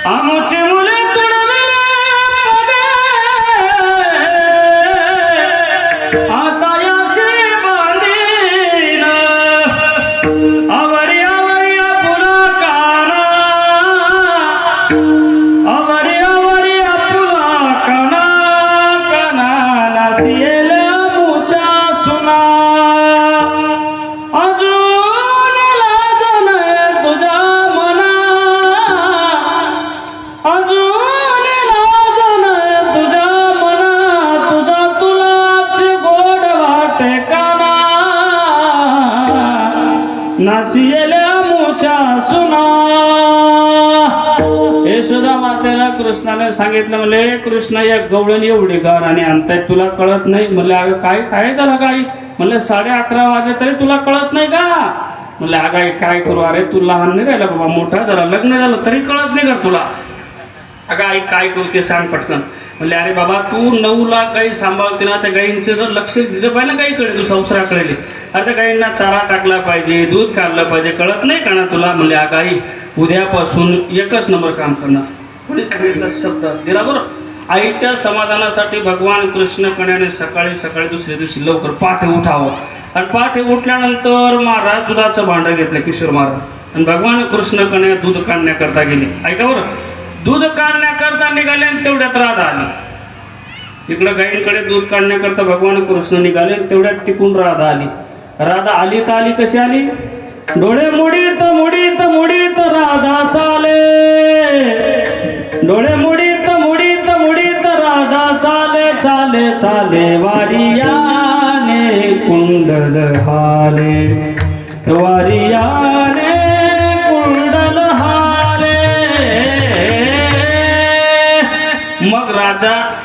आमुचे मुले तुडविले पदे आता याशी बांधीन आवरी आवरी आपुला काना आवरी आवरी आपुला काना काना नासिएल मुचा सुना अजून लाज नाही तुझ्या मना अजून लाज नाही तुझ्या मना तुझा तुलाच गोड वाटे काना नासिएल मुचा सुना हे सुद्धा मातेला कृष्णाने सांगितलं म्हणले कृष्ण या गवळण एवढी गार आणि आणताय तुला कळत नाही म्हणले अगं काय काय झालं काही म्हणले 11:30 वाजे तरी तुला कळत नाही का म्हणले अगं काय करू अरे तू लहान नाही राहिला बाबा मोठा झाला लग्न झालं तरी कळत नाही का तुला अगं आई काय करू ते सांग पटकन म्हणले अरे बाबा तू 9ला गाई सांभाळते ना त्या गाईंचं जर लक्ष दिलं पाहिजे ना गाईकडे तू संसाराकडे अरे त्या गाईंना चारा टाकला पाहिजे दूध काढलं पाहिजे कळत नाही का ना तुला म्हणले अगं आई उद्यापासून एकच नंबर काम करणार कोणी सांगितलं शब्द दिला बरं आईच्या समाधानासाठी भगवान कृष्ण कण्याने सकाळी सकाळी दुसऱ्या दिवशी लवकर पहाटे उठावं आणि पहाटे उठल्यानंतर महाराज दुधाचं भांडं घेतलं किशोर महाराज आणि भगवान कृष्ण कण्या दूध काढण्याकरता गेले ऐका बरं दूध काढण्याकरता निघाले आणि तेवढ्यात राधा आली इकडं गाईंकडे दूध काढण्याकरता भगवान कृष्ण निघाले तेवढ्यात तिकून राधा आली तर आली कशी आली डोळे मुडीत मुडीत मुडीत राधा चाले डोळे मुडीत मुडीत मुडीत राधा चाले चाले चाले वारियाने कुंडल हाले वारियाने कुंडल हाले मग राधा